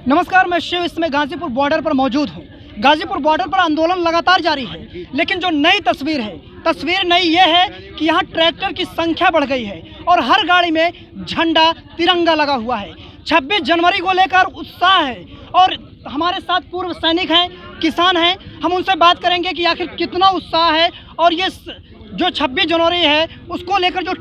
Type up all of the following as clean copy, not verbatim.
नमस्कार, मैं शिव इस समय गाजीपुर बॉर्डर पर मौजूद हूँ। गाजीपुर बॉर्डर पर आंदोलन लगातार जारी है, लेकिन जो नई तस्वीर नई ये है कि यहाँ ट्रैक्टर की संख्या बढ़ गई है और हर गाड़ी में झंडा तिरंगा लगा हुआ है। 26 जनवरी को लेकर उत्साह है और हमारे साथ पूर्व सैनिक हैं, किसान हैं। हम उनसे बात करेंगे कि आखिर कितना उत्साह है और ये जो 26 जनवरी है उसको लेकर जो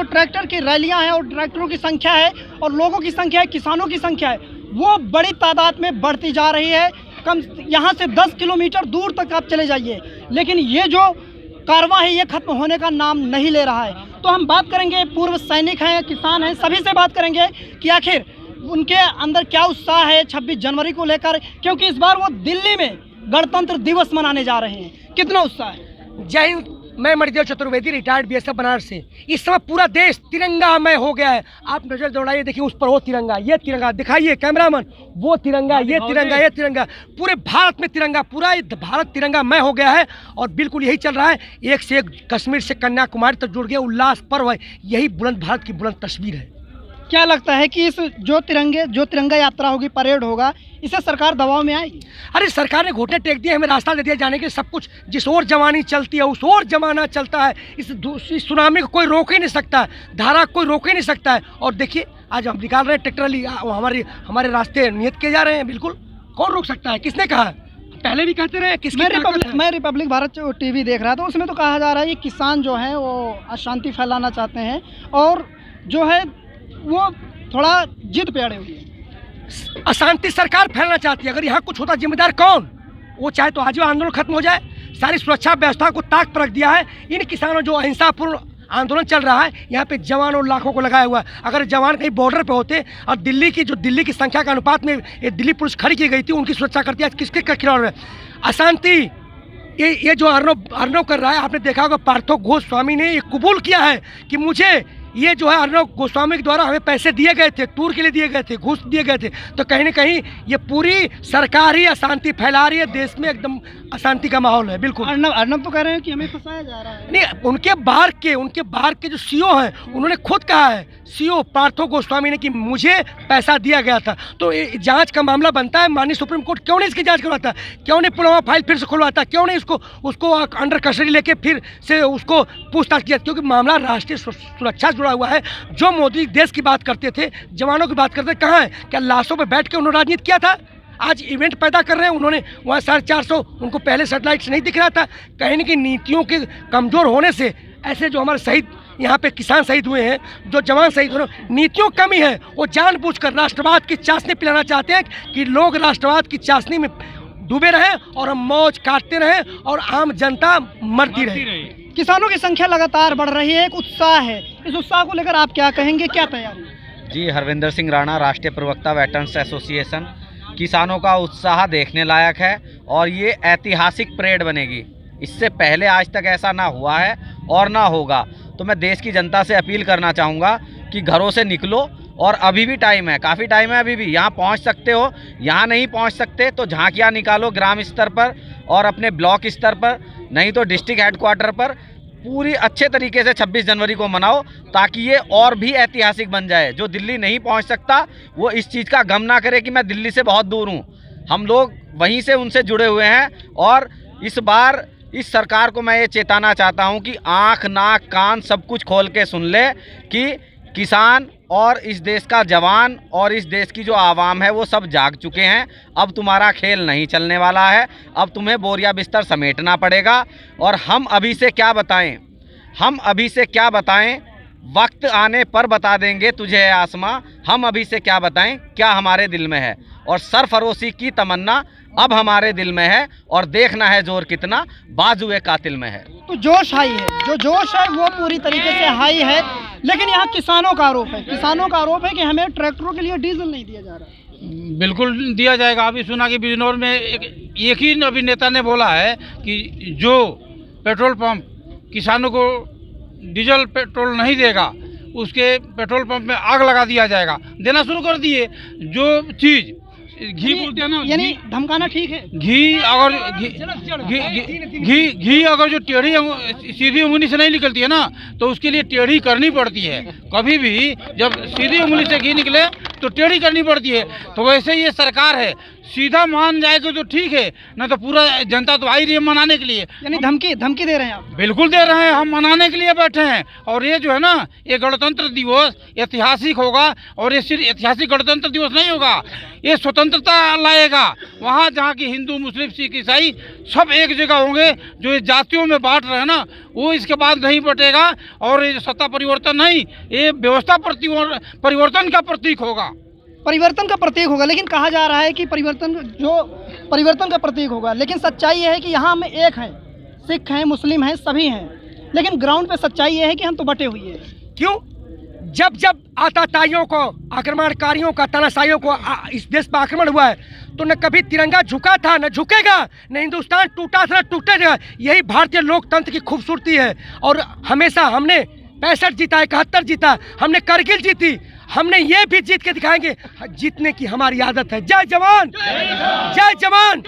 ट्रैक्टर की रैलियां हैं और ट्रैक्टरों की संख्या है और लोगों की संख्या है, किसानों की संख्या है, वो बड़ी तादाद में बढ़ती जा रही है। कम यहाँ से 10 किलोमीटर दूर तक आप चले जाइए, लेकिन ये जो कारवां है ये खत्म होने का नाम नहीं ले रहा है। तो हम बात करेंगे, पूर्व सैनिक हैं, किसान हैं, सभी से बात करेंगे कि आखिर उनके अंदर क्या उत्साह है 26 जनवरी को लेकर, क्योंकि इस बार वो दिल्ली में गणतंत्र दिवस मनाने जा रहे हैं। कितना उत्साह है? जय हिंद। मैं मणिदेव चतुर्वेदी, रिटायर्ड बीएसएफ बनारस से। इस समय पूरा देश तिरंगामय हो गया है। आप नजर दौड़ाइए, देखिए उस पर वो तिरंगा, ये तिरंगा दिखाइए कैमरामैन, वो तिरंगा, ये तिरंगा, पूरे भारत में तिरंगा, पूरा भारत तिरंगामय हो गया है। और बिल्कुल यही चल रहा है, एक से एक कश्मीर से कन्याकुमारी तक जुड़ गया, उल्लास पर्व है। यही बुलंद भारत की बुलंद तस्वीर है। क्या लगता है कि इस जो तिरंगा यात्रा होगी, परेड होगा, इसे सरकार दबाव में आएगी? अरे सरकार ने घुटने टेक दिए, हमें रास्ता दे दिया जाने के। सब कुछ जिस ओर जवानी चलती है उस ओर जमाना चलता है। इस सुनामी को कोई रोक ही नहीं सकता है, धारा कोई रोक ही नहीं सकता है। और देखिए आज हम निकाल रहे हैं ट्रैक्टर, हमारे रास्ते नियत किए जा रहे हैं। बिल्कुल कौन रोक सकता है? किसने कहा? पहले भी कहते रहे मैं रिपब्लिक भारत टीवी देख रहा था, उसमें तो कहा जा रहा है कि किसान जो है वो अशांति फैलाना चाहते हैं और जो है वो थोड़ा जिद पे अड़े हुए हैं। अशांति सरकार फैलाना चाहती है। अगर यहाँ कुछ होता जिम्मेदार कौन? वो चाहे तो आज आंदोलन खत्म हो जाए। सारी सुरक्षा व्यवस्था को ताक पर रख दिया है। इन किसानों जो अहिंसापूर्ण आंदोलन चल रहा है, यहाँ पे जवानों लाखों को लगाया हुआ है। अगर जवान कहीं बॉर्डर पे होते और दिल्ली की संख्या के अनुपात में ये दिल्ली पुलिस खड़ी की गई थी, उनकी सुरक्षा करती है। किसके खिलाफ है अशांति? ये जो अर्नव कर रहा है, आपने देखा होगा पार्थो गोस्वामी ने ये कबूल किया है कि मुझे ये जो है अर्नव गोस्वामी के द्वारा हमें पैसे दिए गए थे, टूर के लिए दिए गए थे, घूस दिए गए थे। तो कहीं ना कहीं ये पूरी सरकार ही अशांति फैला रही है। देश में एकदम अशांति का माहौल है। बिल्कुल अर्नव तो कह रहे हैं कि हमें फंसाया जा रहा है। नहीं, उनके बाहर के जो सीओ हैं उन्होंने खुद कहा है, सीओ पार्थो गोस्वामी ने, कि मुझे पैसा दिया गया था। तो जांच का मामला बनता है। माननीय सुप्रीम कोर्ट क्यों नहीं इसकी जांच करवाता? क्यों नहीं पुलवामा फाइल फिर से खुलवाता? क्यों नहीं उसको अंडर कस्टडी लेके फिर से उसको पूछताछ किया? क्योंकि मामला राष्ट्रीय सुरक्षा जुड़ा हुआ है। जो मोदी देश की बात करते थे, जवानों की बात करते, कहाँ है? क्या लाशों पर बैठ के उन्होंने राजनीति किया था? आज इवेंट पैदा कर रहे हैं उन्होंने। वहाँ 450, उनको पहले सेटेलाइट से नहीं दिख रहा था। कहीं ना कहीं नीतियों के कमज़ोर होने से ऐसे जो हमारे शहीद यहाँ पे किसान शहीद हुए हैं, जो जवान शहीद हुए, नीतियों की कमी है। वो जानबूझकर राष्ट्रवाद की चाशनी पिलाना चाहते हैं कि लोग राष्ट्रवाद की चाशनी में डूबे रहें और हम मौज काटते रहें और आम जनता मरती रहे। किसानों की संख्या लगातार बढ़ रही है, एक उत्साह है। इस उत्साह को लेकर आप क्या कहेंगे, क्या तैयारी? जी, हरविंदर सिंह राणा, राष्ट्रीय प्रवक्ता वेटरन्स एसोसिएशन। किसानों का उत्साह देखने लायक है और ये ऐतिहासिक परेड बनेगी। इससे पहले आज तक ऐसा ना हुआ है और ना होगा। तो मैं देश की जनता से अपील करना चाहूँगा कि घरों से निकलो और अभी भी टाइम है, काफ़ी टाइम है अभी भी। यहाँ पहुँच सकते हो, यहाँ नहीं पहुँच सकते तो झांकियाँ निकालो ग्राम स्तर पर और अपने ब्लॉक स्तर पर, नहीं तो डिस्ट्रिक्ट हेडक्वार्टर पर। पूरी अच्छे तरीके से 26 जनवरी को मनाओ ताकि ये और भी ऐतिहासिक बन जाए। जो दिल्ली नहीं पहुंच सकता वो इस चीज़ का गम ना करे कि मैं दिल्ली से बहुत दूर हूं। हम लोग वहीं से उनसे जुड़े हुए हैं। और इस बार इस सरकार को मैं ये चेताना चाहता हूं कि आँख, नाक, कान सब कुछ खोल के सुन ले कि किसान और इस देश का जवान और इस देश की जो आवाम है वो सब जाग चुके हैं। अब तुम्हारा खेल नहीं चलने वाला है। अब तुम्हें बोरिया बिस्तर समेटना पड़ेगा। और हम अभी से क्या बताएं, वक्त आने पर बता देंगे तुझे आसमां। हम अभी से क्या बताएं, क्या हमारे दिल में है। और सरफरोशी की तमन्ना अब हमारे दिल में है और देखना है जोर कितना बाजुए कातिल में है। तो जोश हाई है, जो जोश है वो पूरी तरीके से हाई है। लेकिन यहाँ किसानों का आरोप है कि हमें ट्रैक्टरों के लिए डीजल नहीं दिया जा रहा। बिल्कुल दिया जाएगा। अभी सुना कि बिजनौर में एक ही अभिनेता ने बोला है कि जो पेट्रोल पंप किसानों को डीजल पेट्रोल नहीं देगा उसके पेट्रोल पंप में आग लगा दिया जाएगा। देना शुरू कर दिए। जो चीज़ घी बोलते हैं ना, यानी घी- धमकाना ठीक है। घी अगर घी अगर जो टेढ़ी सीधी उंगली से नहीं निकलती है ना, तो उसके लिए टेढ़ी करनी पड़ती है। कभी भी जब सीधी उंगली से घी निकले तो टेढ़ी करनी पड़ती है। तो वैसे ये सरकार है, सीधा मान जाएगा तो ठीक है, ना तो पूरा जनता तो आई रही है मनाने के लिए। यानी धमकी दे रहे हैं आप। बिल्कुल दे रहे हैं, हम मनाने के लिए बैठे हैं। और ये जो है ना, ये गणतंत्र दिवस ऐतिहासिक होगा, और ये सिर्फ ऐतिहासिक गणतंत्र दिवस नहीं होगा, ये स्वतंत्रता लाएगा। वहाँ जहाँ की हिंदू, मुस्लिम, सिख, ईसाई सब एक जगह होंगे। जो ये जातियों में बांट रहे हैं ना, वो इसके बाद नहीं बटेगा। और ये सत्ता परिवर्तन नहीं, ये व्यवस्था परिवर्तन का प्रतीक होगा। परिवर्तन का प्रतीक होगा, लेकिन कहा जा रहा है कि परिवर्तन का प्रतीक होगा, लेकिन सच्चाई ये है कि यहाँ हम एक हैं, सिख हैं, मुस्लिम हैं, सभी हैं, लेकिन ग्राउंड पे सच्चाई ये है कि हम तो बटे हुए हैं। क्यों? जब जब आतताइयों को, आक्रमणकारियों का, तानाशाहियों को इस देश पर आक्रमण हुआ है, तो न कभी तिरंगा झुका था, न झुकेगा, न हिंदुस्तान टूटा था, न टूटेगा। यही भारतीय लोकतंत्र की खूबसूरती है। और हमेशा हमने 65 जीता, 71 जीता, हमने करगिल जीती, हमने ये भी जीत के दिखाएंगे। जीतने की हमारी आदत है। जय जवान, जय जवान।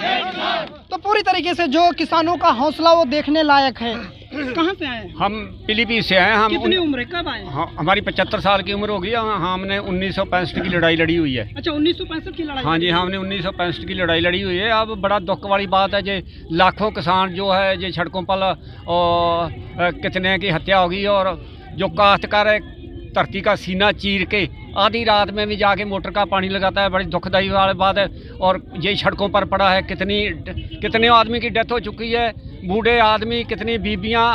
तो पूरी तरीके से जो किसानों का हौसला वो देखने लायक है। कहाँ से आए? हम पीलीभीत से आए हैं। कितनी उम्र है, कब आए? हमारी 75 साल की उम्र हो गई। हमने 1965 की लड़ाई लड़ी हुई है। अच्छा, 1965 की लड़ाई। हाँ जी, हमने 1965 की लड़ाई लड़ी हुई है। अब बड़ा दुख वाली बात है, जे लाखों किसान जो है जे सड़कों पर, और कितने की हत्या होगी। और जो काश्तकार है, धरती का सीना चीर के आधी रात में भी जाके मोटर का पानी लगाता है। बड़ी दुखदायी वाली बात है। और ये सड़कों पर पड़ा है, कितने आदमी की डेथ हो चुकी है, बूढ़े आदमी, कितनी बीबियां,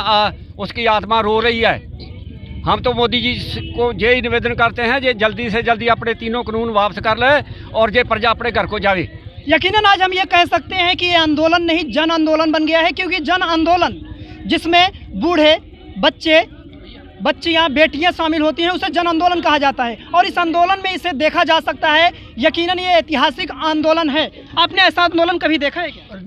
उसकी आत्मा रो रही है। हम तो मोदी जी को यही निवेदन करते हैं, जे जल्दी से जल्दी अपने तीनों कानून वापस कर ले और ये प्रजा अपने घर को जावे। यकीनन आज हम ये कह सकते हैं कि ये आंदोलन नहीं, जन आंदोलन बन गया है, क्योंकि जन आंदोलन जिसमें बूढ़े, बच्चियां, बेटियां शामिल होती हैं, उसे जन आंदोलन कहा जाता है। और इस आंदोलन में इसे देखा जा सकता है, यकीनन ये ऐतिहासिक आंदोलन है। आपने ऐसा आंदोलन कभी देखा है क्या?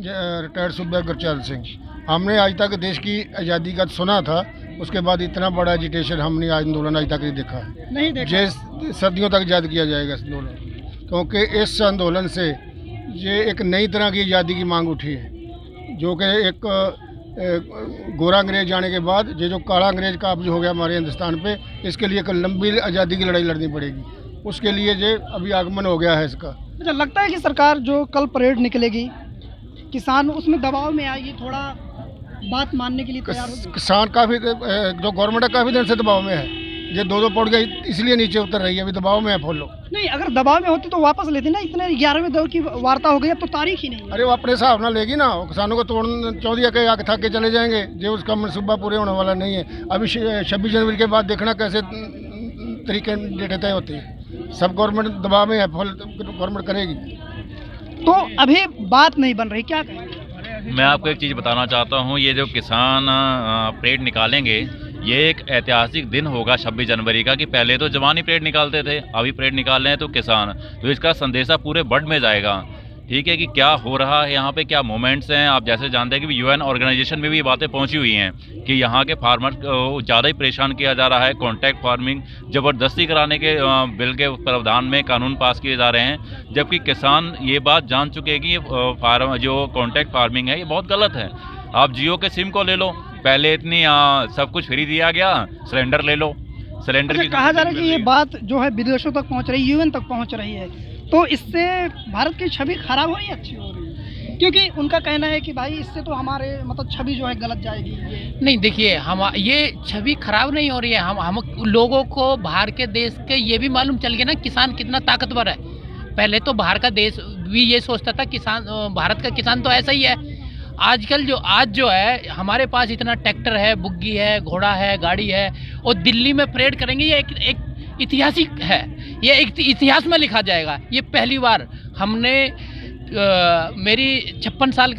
रिटायर्ड सूबेदार गुरचरण सिंह, हमने आज तक देश की आज़ादी का सुना था, उसके बाद इतना बड़ा एजिटेशन हमने आंदोलन आज तक नहीं देखा है। नहीं देखा। ये सदियों तक याद किया जाएगा इस आंदोलन, क्योंकि इस आंदोलन से ये एक नई तरह की आज़ादी की मांग उठी है, जो कि एक गोरा अंग्रेज जाने के बाद ये जो काला अंग्रेज काब्ज हो गया हमारे हिंदुस्तान पे, इसके लिए एक लंबी आज़ादी की लड़ाई लड़नी पड़ेगी। उसके लिए ये अभी आगमन हो गया है इसका। अच्छा, लगता है कि सरकार जो कल परेड निकलेगी, किसान उसमें दबाव में आएगी, थोड़ा बात मानने के लिए तैयार होगी? किसान काफ़ी, जो गवर्नमेंट है काफ़ी दिन से दबाव में है। ये 2-2 पड़ गई, इसलिए नीचे उतर रही है, अभी दबाव में है फॉलो। नहीं, अगर दबाव में होती तो वापस लेती ना। इतने 11वें दौर की वार्ता हो गई, अब तो तारीख ही नहीं है। अरे वो अपने हिसाब ना लेगी ना, वो किसानों को तोड़ चौधिया के आगे थक के चले जाएंगे, जो उसका मनसूबा पूरे होने वाला नहीं है। अभी 26 जनवरी के बाद देखना कैसे तरीके डेटें तय होती है। सब गवर्नमेंट दबाव में है, गवर्नमेंट करेगी। तो अभी बात नहीं बन रही, क्या कहें? मैं आपको एक चीज़ बताना चाहता हूँ, ये जो किसान परेड निकालेंगे, ये एक ऐतिहासिक दिन होगा 26 जनवरी का। कि पहले तो जवान ही परेड निकालते थे, अभी परेड निकाल रहे हैं तो किसान। तो इसका संदेशा पूरे वर्ल्ड में जाएगा, ठीक है, कि क्या हो रहा है यहाँ पे, क्या मूवमेंट्स हैं। आप जैसे जानते हैं कि UN ऑर्गेनाइजेशन में भी ये बातें पहुँची हुई हैं कि यहाँ के फार्मर को ज़्यादा ही परेशान किया जा रहा है। कॉन्ट्रैक्ट फार्मिंग ज़बरदस्ती कराने के बिल के प्रावधान में कानून पास किए जा रहे हैं, जबकि किसान ये बात जान चुके हैं कि जो कॉन्ट्रैक्ट फार्मिंग है ये बहुत गलत है। आप जियो के सिम को ले लो, पहले इतनी सब कुछ फ्री दिया गया, सिलेंडर ले लो, सिलेंडर की कहा जा रहा है कि ये बात जो है विदेशों तक पहुंच रही है, UN तक पहुंच रही है, तो इससे भारत की छवि खराब हो रही है, अच्छी हो रही है? क्योंकि उनका कहना है कि भाई इससे तो हमारे मतलब छवि जो है गलत जाएगी। नहीं, देखिए, हम ये छवि खराब नहीं हो रही है। हम लोगों को बाहर के देश के ये भी मालूम चल गया ना किसान कितना ताकतवर है। पहले तो बाहर का देश भी ये सोचता था किसान, भारत का किसान तो ऐसा ही है। आजकल आज जो है हमारे पास इतना ट्रैक्टर है, बुग्गी है, घोड़ा है, गाड़ी है, और दिल्ली में परेड करेंगे। ये एक ऐतिहासिक है, ये एक इतिहास में लिखा जाएगा। ये पहली बार हमने मेरी 56 साल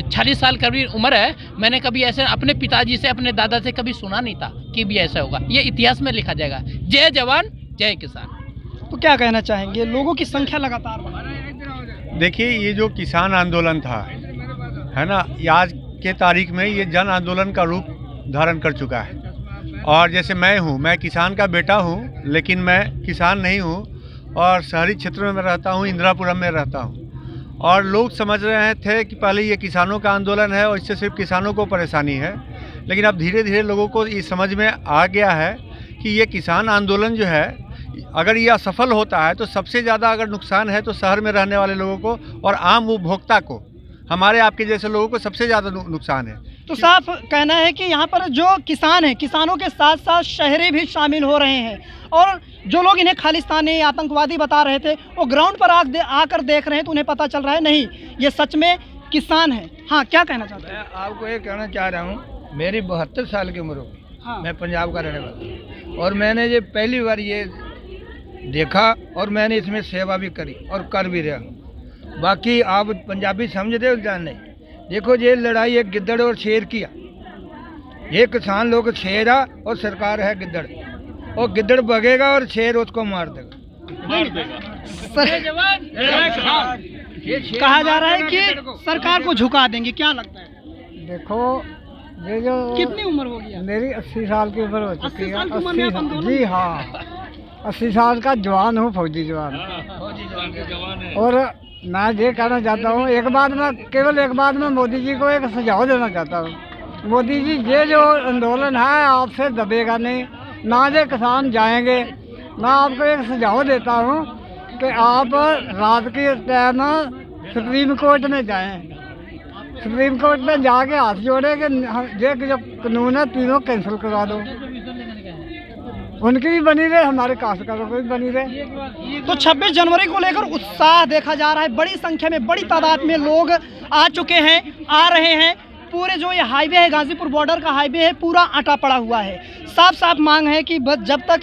40 साल की उम्र है, मैंने कभी ऐसे अपने पिताजी से, अपने दादा से कभी सुना नहीं था कि भी ऐसा होगा। ये इतिहास में लिखा जाएगा। जय जवान, जय किसान। तो क्या कहना चाहेंगे? लोगों की संख्या लगातार बढ़ रही है। देखिए, ये जो किसान आंदोलन था, है ना, ये आज के तारीख में ये जन आंदोलन का रूप धारण कर चुका है। और जैसे मैं किसान का बेटा हूँ, लेकिन मैं किसान नहीं हूँ। और शहरी क्षेत्रों में रहता हूँ, इंदिरापुरम में रहता हूँ। और लोग समझ रहे थे कि पहले ये किसानों का आंदोलन है और इससे सिर्फ किसानों को परेशानी है, लेकिन अब धीरे धीरे लोगों को ये समझ में आ गया है कि ये किसान आंदोलन जो है, अगर ये असफल होता है तो सबसे ज़्यादा अगर नुकसान है तो शहर में रहने वाले लोगों को और आम उपभोक्ता को, हमारे आपके जैसे लोगों को सबसे ज़्यादा नुकसान है। तो साफ कहना है कि यहाँ पर जो किसान हैं, किसानों के साथ साथ शहरी भी शामिल हो रहे हैं, और जो लोग इन्हें खालिस्तानी आतंकवादी बता रहे थे वो ग्राउंड पर आकर देख रहे हैं तो उन्हें पता चल रहा है नहीं, ये सच में किसान है। हाँ, क्या कहना चाहते हैं? मैं आपको ये कहना चाह रहा हूँ, मेरी 72 साल की उम्र होगी। हाँ। मैं पंजाब का रहने वाला हूँ और मैंने ये पहली बार ये देखा और मैंने इसमें सेवा भी करी और कर भी रहा हूँ। बाकी आप पंजाबी समझते हो क्या? नहीं। देखो, ये लड़ाई एक गिद्दड़ और शेर की है। ये किसान लोग शेर है और सरकार है गिद्दड़, और गिद्दड़ भगेगा और शेर उसको मार देगा। कहा जा रहा है कि सरकार को झुका देंगे, क्या लगता है? देखो, ये जो कितनी उम्र हो गई? मेरी 80 साल की उम्र हो चुकी 80 है। साल की उम्र में आप आंदोलन? जी हाँ, 80 साल का जवान हूँ, फौजी जवान। और मैं ये कहना चाहता हूँ, केवल एक बात मैं मोदी जी को एक सुझाव देना चाहता हूँ। मोदी जी, ये जो आंदोलन है आपसे दबेगा नहीं, ना ये किसान जाएंगे। मैं आपको एक सुझाव देता हूँ कि आप रात के टाइम सुप्रीम कोर्ट में जाएं। सुप्रीम कोर्ट में जाके हाथ जोड़े कि ये जो कानून है तीनों कैंसिल करवा दो, उनकी भी बनी रहे, हमारे काश्तकारों की भी बनी रहे। तो 26 जनवरी को लेकर उत्साह देखा जा रहा है, बड़ी संख्या में, बड़ी तादाद में लोग आ चुके हैं, आ रहे हैं। पूरे जो ये हाईवे है, गाजीपुर बॉर्डर का हाईवे है, पूरा आटा पड़ा हुआ है। साफ साफ मांग है कि बस जब तक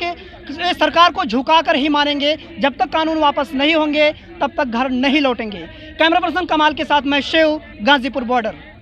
सरकार को झुकाकर ही मानेंगे, जब तक कानून वापस नहीं होंगे तब तक घर नहीं लौटेंगे। कैमरा पर्सन कमाल के साथ मैं शिव, गाजीपुर बॉर्डर।